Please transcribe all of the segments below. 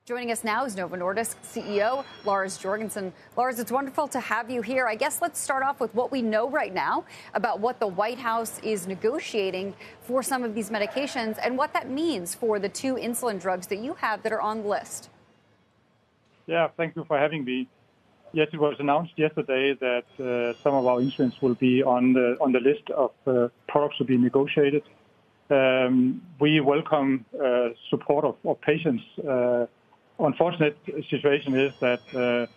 Joining us now is Novo Nordisk CEO Lars Jorgensen. Lars, it's wonderful to have you here. I guess let's start off with what we know right now about what the White House is negotiating for some of these medications and what that means for the two insulin drugs that you have that are on the list. Yeah, thank you for having me. Yes, it was announced yesterday that some of our insulins will be on the list of products to be negotiated. We welcome support of patients. Unfortunate situation is that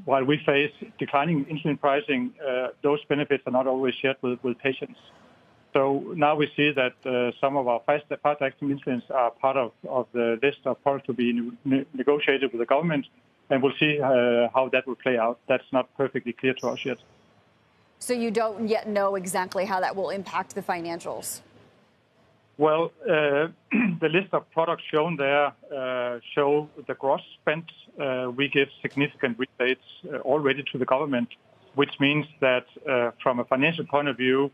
while we face declining insulin pricing, those benefits are not always shared with patients. So now we see that some of our fast-acting insulins are part of the list of products to be negotiated with the government, and we'll see how that will play out. That's not perfectly clear to us yet. So you don't yet know exactly how that will impact the financials? Well, the list of products shown there show the gross spent. We give significant rebates already to the government, which means that from a financial point of view,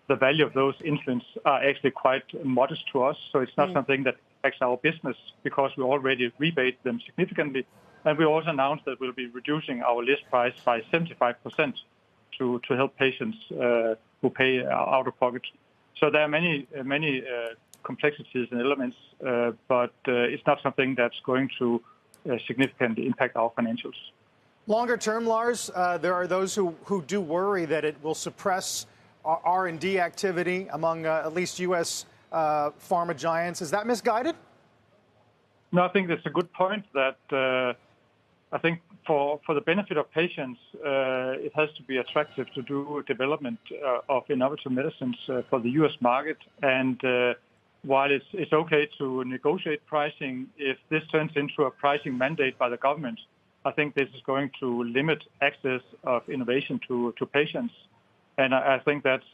the value of those insulins are actually quite modest to us. So it's not something that affects our business because we already rebate them significantly. And we also announced that we'll be reducing our list price by 75% to help patients who pay out of pocket. So there are many complexities and elements, but it's not something that's going to significantly impact our financials. Longer term, Lars, there are those who do worry that it will suppress R&D activity among at least U.S. pharma giants. Is that misguided? No, I think that's a good point. That I think for the benefit of patients, it has to be attractive to do development of innovative medicines for the U.S. market. And while it's okay to negotiate pricing, if this turns into a pricing mandate by the government, I think this is going to limit access of innovation to patients. And I think that's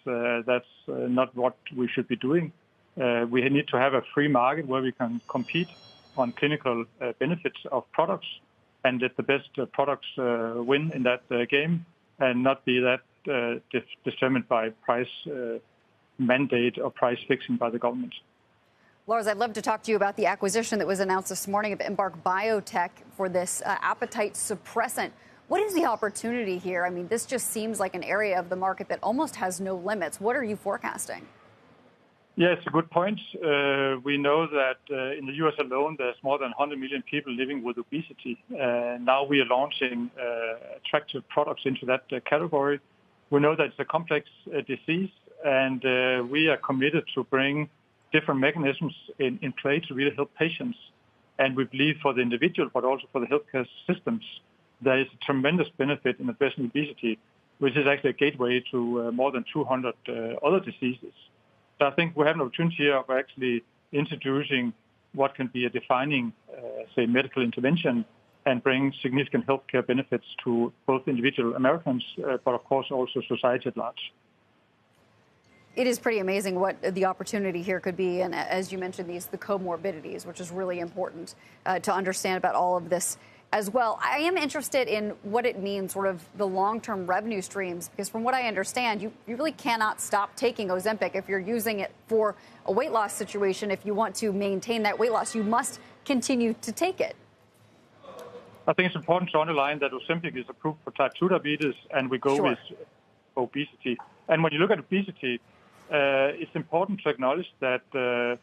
not what we should be doing. We need to have a free market where we can compete on clinical benefits of products and let the best products win in that game and not be that determined by price mandate or price fixing by the government. Lars, I'd love to talk to you about the acquisition that was announced this morning of Embark Biotech for this appetite suppressant. What is the opportunity here? I mean, this just seems like an area of the market that almost has no limits. What are you forecasting? Yeah, it's a good point. We know that in the U.S. alone, there's more than 100 million people living with obesity. Now we are launching attractive products into that category. We know that it's a complex disease, and we are committed to bring different mechanisms in play to really help patients. And we believe for the individual, but also for the healthcare systems, there is a tremendous benefit in addressing obesity, which is actually a gateway to more than 200 other diseases. So I think we have an opportunity here of actually introducing what can be a defining, say, medical intervention and bring significant healthcare benefits to both individual Americans, but of course also society at large. It is pretty amazing what the opportunity here could be. And as you mentioned, the comorbidities, which is really important to understand about all of this as well. I am interested in what it means, sort of the long-term revenue streams, because from what I understand, you really cannot stop taking Ozempic if you're using it for a weight loss situation. If you want to maintain that weight loss, you must continue to take it. I think it's important to underline that Ozempic is approved for type 2 diabetes, and we go with obesity. And when you look at obesity, it's important to acknowledge that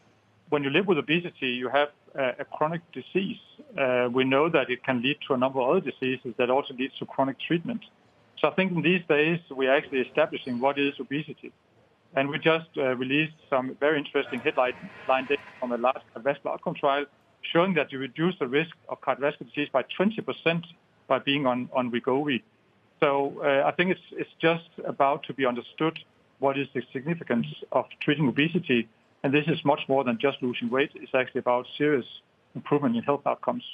when you live with obesity, you have a chronic disease. We know that it can lead to a number of other diseases that also leads to chronic treatment. So I think in these days, we're actually establishing what is obesity. And we just released some very interesting headline data from a large cardiovascular outcome trial showing that you reduce the risk of cardiovascular disease by 20% by being on Wegovy. So I think it's just about to be understood what is the significance of treating obesity. And this is much more than just losing weight. It's actually about serious improvement in health outcomes.